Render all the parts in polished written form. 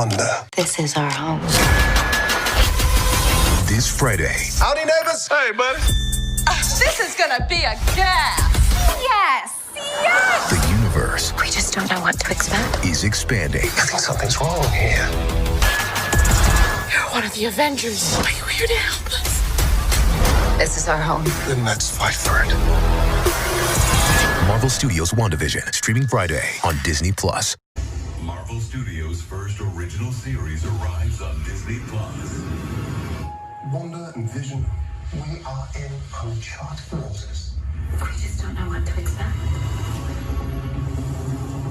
Wanda. This is our home. This Friday. Howdy, neighbors. Hey, buddy. This is gonna be a gas. Yes, yes. The universe We just don't know what to expect. is expanding. I think something's wrong here. You're one of the Avengers. Are you here to help us? This is our home. Then let's fight for it. Marvel Studios WandaVision, streaming Friday on Disney+. Marvel Studios' first original series arrives on Disney Plus. Wanda and Vision, we are in uncharted waters. We just don't know what to expect.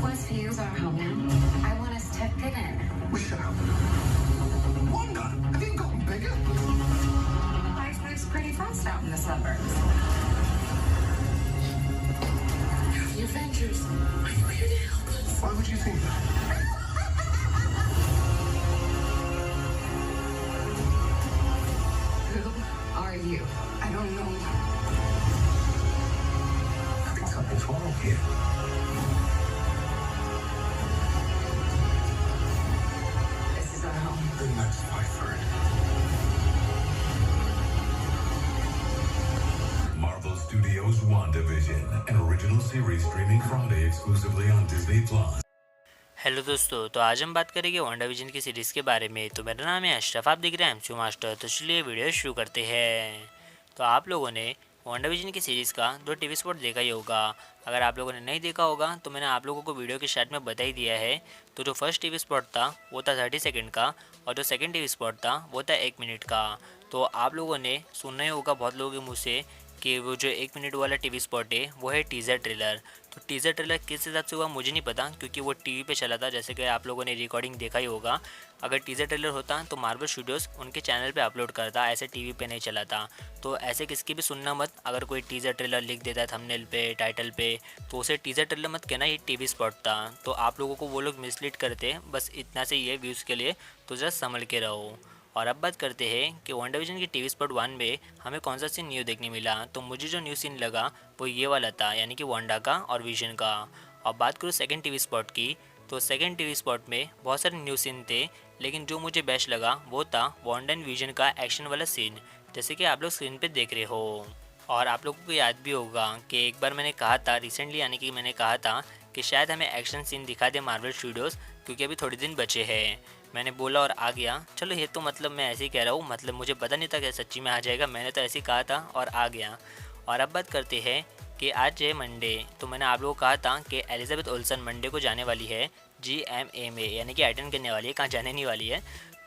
Westview is our home now. I want us to fit in. We should have. Wanda, have you gotten bigger? Life moves pretty fast out in the suburbs. You're the Avengers. Are you here to help us? Why would you think that? Who are you? I don't know. I think something's wrong here. This is our home. Then let's fight for it. Marvel Studios WandaVision, an original series streaming Friday exclusively on Disney Plus. Hello दोस्तों, तो आज हम बात करेंगे Wanda vision की series के बारे में। तो मेरा नाम है अशरफ, आप देख रहे हैं एमसी मास्टर। तो चलिए वीडियो शुरू करते हैं। तो आप लोगों ने वांडा विजन की सीरीज़ का 2 टीवी स्पॉट देखा ही होगा। अगर आप लोगों ने नहीं देखा होगा तो मैंने आप लोगों को वीडियो के स्टार्ट में बता ही दिया है। तो जो फर्स्ट टीवी स्पॉट था वो था 30 सेकंड का, और जो सेकंड टीवी स्पॉट था वो था 1 मिनट का। तो आप लोगों ने सुनना ही होगा बहुत लोगों के मुँह से कि वो जो 1 मिनट वाला टीवी स्पॉट है वो है टीज़र ट्रेलर। तो टीज़र ट्रेलर किस हिसाब से हुआ मुझे नहीं पता, क्योंकि वो टीवी पे चला था। जैसे कि आप लोगों ने रिकॉर्डिंग देखा ही होगा। अगर टीज़र ट्रेलर होता तो मार्वल स्टूडियोज़ उनके चैनल पे अपलोड करता, ऐसे टीवी पे नहीं चला था। तो ऐसे किसकी भी सुनना मत। अगर कोई टीज़र ट्रेलर लिख देता है थंबनेल पे, टाइटल पे, तो उसे टीज़र ट्रेलर मत कहना, ये टीवी स्पॉट था। तो आप लोगों को वो लोग मिसलीड करते हैं, बस इतना से ही है व्यूज़ के लिए। तो जस्ट संभल के रहो। और अब बात करते हैं कि वांडाविजन की टीवी स्पॉट 1 में हमें कौन सा सीन न्यू देखने मिला। तो मुझे जो न्यू सीन लगा वो ये वाला था, यानी कि वांडा का और विजन का। और बात करूँ सेकंड टीवी स्पॉट की, तो सेकंड टीवी स्पॉट में बहुत सारे न्यू सीन थे, लेकिन जो मुझे बेस्ट लगा वो था वांडा एंड विजन का एक्शन वाला सीन, जैसे कि आप लोग स्क्रीन पे देख रहे हो। और आप लोगों को याद भी होगा कि एक बार मैंने कहा था रिसेंटली, यानी कि मैंने कहा था कि शायद हमें एक्शन सीन दिखा दे मार्वल स्टूडियोज़, क्योंकि अभी थोड़े दिन बचे हैं। मैंने बोला और आ गया। चलो ये तो मतलब मैं ऐसे ही कह रहा हूँ, मतलब मुझे पता नहीं था कि सच्ची में आ जाएगा। मैंने तो ऐसे ही कहा था और आ गया। और अब बात करते हैं कि आज है मंडे। तो मैंने आप लोगों को कहा था कि एलिजाबेथ ओल्सन मंडे को जाने वाली है GMA में, यानी कि अटेंड करने वाली है, कहाँ जाने नहीं वाली है।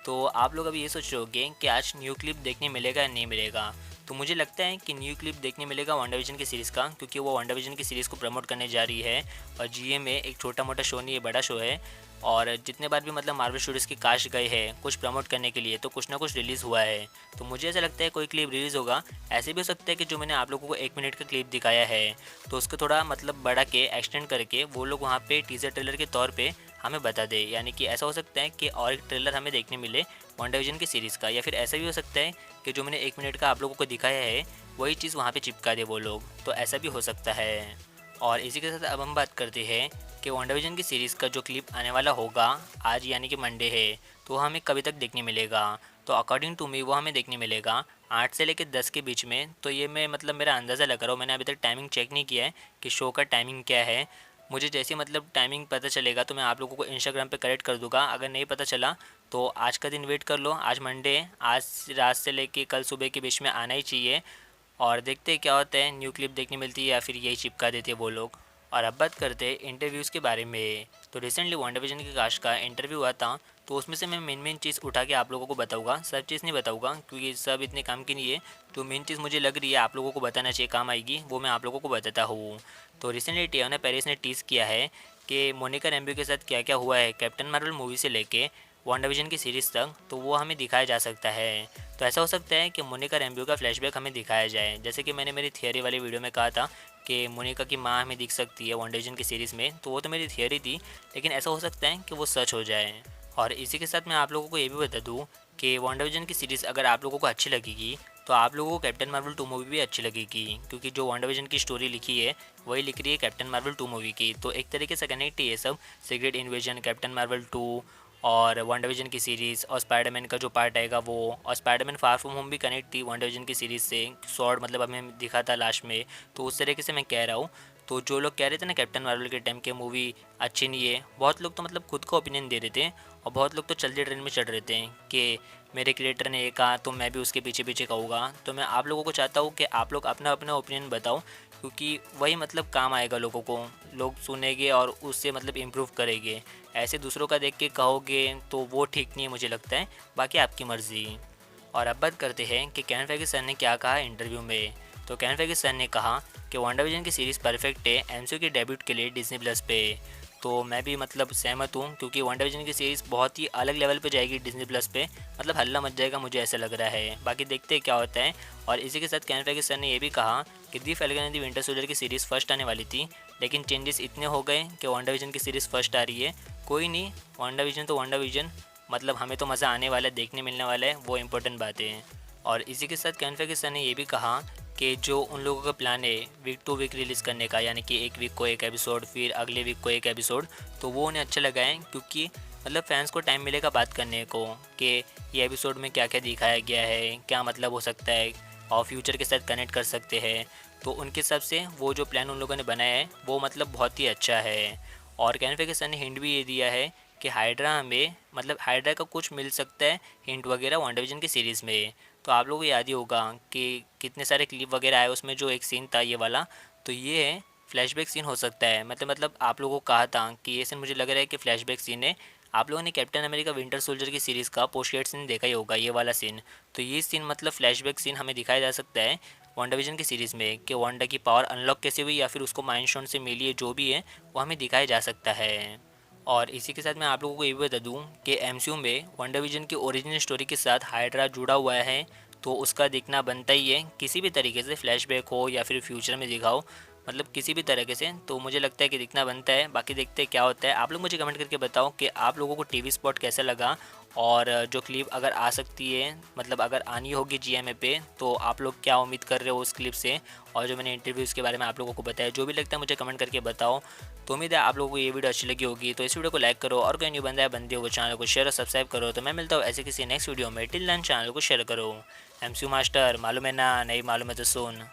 तो आप लोग अभी ये सोच रहे होंगे कि आज न्यू क्लिप देखने मिलेगा या नहीं मिलेगा। तो मुझे लगता है कि न्यू क्लिप देखने मिलेगा वांडाविजन की सीरीज़ का, क्योंकि वो वांडाविजन की सीरीज़ को प्रमोट करने जा रही है। और GMA एक छोटा मोटा शो नहीं है, बड़ा शो है। और जितने बार भी मतलब मार्वल स्टूडियोज़ की कास्ट गए हैं कुछ प्रमोट करने के लिए, तो कुछ ना कुछ रिलीज़ हुआ है। तो मुझे ऐसा लगता है कोई क्लिप रिलीज़ होगा। ऐसे भी हो सकता है कि जो मैंने आप लोगों को 1 मिनट का क्लिप दिखाया है तो उसको थोड़ा मतलब बढ़ा के एक्सटेंड करके वो लोग वहाँ पे टीज़र ट्रेलर के तौर पे हमें बता दे। यानी कि ऐसा हो सकता है कि और एक ट्रेलर हमें देखने मिले वांडाविजन की सीरीज़ का, या फिर ऐसा भी हो सकता है कि जो मैंने 1 मिनट का आप लोगों को दिखाया है वही चीज़ वहाँ पे चिपका दे वो लोग। तो ऐसा भी हो सकता है। और इसी के साथ अब हम बात करते हैं कि वांडाविजन की सीरीज़ का जो क्लिप आने वाला होगा आज, यानी कि मंडे है, तो वो हमें कभी तक देखने मिलेगा। तो अकॉर्डिंग टू मी वो हमें देखने मिलेगा 8 से लेकर 10 के बीच में। तो ये मैं मतलब मेरा अंदाज़ा लगा रहा हूँ, मैंने अभी तक टाइमिंग चेक नहीं किया है कि शो का टाइमिंग क्या है। मुझे जैसे मतलब टाइमिंग पता चलेगा तो मैं आप लोगों को इंस्टाग्राम पे करेक्ट कर दूंगा। अगर नहीं पता चला तो आज का दिन वेट कर लो। आज मंडे है, आज रात से लेके कल सुबह के बीच में आना ही चाहिए। और देखते हैं क्या होता है, न्यू क्लिप देखने मिलती है या फिर यही चिपका देते हैं वो लोग। और अब बात करते हैं इंटरव्यूज़ के बारे में। तो रिसेंटली वांडाविजन की कास्ट का इंटरव्यू हुआ था, तो उसमें से मैं मेन चीज़ उठा के आप लोगों को बताऊंगा। सब चीज़ नहीं बताऊंगा क्योंकि सब इतने काम की नहीं है। तो मेन चीज़ मुझे लग रही है आप लोगों को बताना चाहिए, काम आएगी, वो मैं आप लोगों को बताता हूँ। तो रिसेंटली टियाना पेरिस ने टीज़ किया है कि मोनिका रैम्बो के साथ क्या क्या हुआ है कैप्टन मार्वल मूवी से लेके वांडाविजन की सीरीज़ तक, तो वो हमें दिखाया जा सकता है। तो ऐसा हो सकता है कि मोनिका रैम्बो का फ्लैशबैक हमें दिखाया जाए, जैसे कि मैंने मेरी थियरी वाली वीडियो में कहा था कि मोनिका की माँ हमें दिख सकती है वांडाविजन की सीरीज़ में। तो वो तो मेरी थियरी थी, लेकिन ऐसा हो सकता है कि वो सच हो जाए। और इसी के साथ मैं आप लोगों को ये भी बता दूँ कि वांडाविजन की सीरीज़ अगर आप लोगों को अच्छी लगेगी तो आप लोगों को कैप्टन मार्वल 2 मूवी भी अच्छी लगेगी, क्योंकि जो वांडाविजन की स्टोरी लिखी है वही लिख रही है कैप्टन मार्वल 2 मूवी की। तो एक तरीके से कनेक्ट है ये सब, सीक्रेट इन्वेजन, कैप्टन मार्वल 2 और WandaVision की सीरीज़ और स्पाइडरमैन का जो पार्ट आएगा वो, और स्पाइडरमैन फार फ्रॉम होम भी कनेक्ट थी WandaVision की सीरीज़ से, सॉर्ड मतलब हमें दिखा था लास्ट में, तो उस तरीके से मैं कह रहा हूँ। तो जो लोग कह रहे थे ना कैप्टन मार्वल के टाइम के मूवी अच्छी नहीं है, बहुत लोग तो मतलब खुद का ओपिनियन दे रहे थे और बहुत लोग तो चलते ट्रेन में चढ़ रहे थे कि मेरे क्रिएटर ने ये कहा तो मैं भी उसके पीछे पीछे कहूँगा। तो मैं आप लोगों को चाहता हूँ कि आप लोग अपना अपना ओपिनियन बताओ, क्योंकि वही मतलब काम आएगा लोगों को, लोग सुनेंगे और उससे मतलब इम्प्रूव करेंगे। ऐसे दूसरों का देख के कहोगे तो वो ठीक नहीं है मुझे लगता है, बाकी आपकी मर्ज़ी। और अब बात करते हैं कि केविन फेगी सर ने क्या कहा इंटरव्यू में। तो केविन फेगी सर ने कहा कि WandaVision की सीरीज़ परफेक्ट है एमसीयू के डेब्यूट के लिए डिज्नी प्लस पे। तो मैं भी मतलब सहमत हूँ, क्योंकि WandaVision की सीरीज़ बहुत ही अलग लेवल पे जाएगी डिज्नी प्लस पे, मतलब हल्ला मच जाएगा मुझे ऐसा लग रहा है। बाकी देखते हैं क्या होता है। और इसी के साथ केविन फेगी सर ने ये भी कहा कि the falcon and the winter soldier की सीरीज़ फर्स्ट आने वाली थी, लेकिन चेंजेस इतने हो गए कि WandaVision की सीरीज़ फर्स्ट आ रही है। कोई नहीं, WandaVision तो WandaVision, मतलब हमें तो मज़ा आने वाला है, देखने मिलने वाला है, वो इंपॉर्टेंट बातें हैं। और इसी के साथ केविन फेगी सर ने ये भी कहा कि जो उन लोगों का प्लान है वीक टू वीक रिलीज़ करने का, यानी कि एक वीक को एक एपिसोड फिर अगले वीक को एक एपिसोड, तो वो उन्हें अच्छा लगा है, क्योंकि मतलब फैंस को टाइम मिलेगा बात करने को कि ये एपिसोड में क्या क्या दिखाया गया है, क्या मतलब हो सकता है और फ्यूचर के साथ कनेक्ट कर सकते हैं। तो उनके हिसाब से वो जो प्लान उन लोगों ने बनाया है वो मतलब बहुत ही अच्छा है। और केविन फेगी सर ने हिंट भी ये दिया है कि हाइड्रा हमें मतलब हाइड्रा का कुछ मिल सकता है हिंट वगैरह WandaVision की सीरीज़ में। तो आप लोगों को याद ही होगा कि कितने सारे क्लिप वगैरह आए, उसमें जो एक सीन था ये वाला, तो ये है फ्लैशबैक सीन हो सकता है। मतलब आप लोगों को कहा था कि ये सीन मुझे लग रहा है कि फ्लैशबैक सीन है। आप लोगों ने कैप्टन अमेरिका विंटर सोल्जर की सीरीज़ का पोस्ट क्रेडिट सीन देखा ही होगा, ये वाला सीन। तो ये सीन मतलब फ्लैशबैक सीन हमें दिखाया जा सकता है WandaVision की सीरीज़ में, कि वांडा की पावर अनलॉक कैसे हुई या फिर उसको माइंड स्टोन से मिली है, जो भी है वो हमें दिखाया जा सकता है। और इसी के साथ मैं आप लोगों को ये भी बता दूँ कि एमसीयू में WandaVision की ओरिजिनल स्टोरी के साथ हाइड्रा जुड़ा हुआ है, तो उसका दिखना बनता ही है किसी भी तरीके से, फ्लैशबैक हो या फिर फ्यूचर में दिखाओ, मतलब किसी भी तरीके से, तो मुझे लगता है कि दिखना बनता है। बाकी देखते हैं क्या होता है। आप लोग मुझे कमेंट करके बताओ कि आप लोगों को टीवी स्पॉट कैसा लगा, और जो क्लिप अगर आ सकती है, मतलब अगर आनी होगी GMA पे, तो आप लोग क्या उम्मीद कर रहे हो उस क्लिप से, और जो मैंने इंटरव्यूज़ के बारे में आप लोगों को बताया, जो भी लगता है मुझे कमेंट करके बताओ। तो उम्मीद है आप लोगों को ये वीडियो अच्छी लगी होगी। तो इस वीडियो को लाइक करो, और कोई न्यू बंदा है बंदी हो चैनल को शेयर और सब्सक्राइब करो। तो मैं मिलता हूँ ऐसे किसी नेक्स्ट वीडियो में, टिल देन चैनल को शेयर करो। MCU मास्टर मालूम है ना, नहीं मालूम है तो सुन।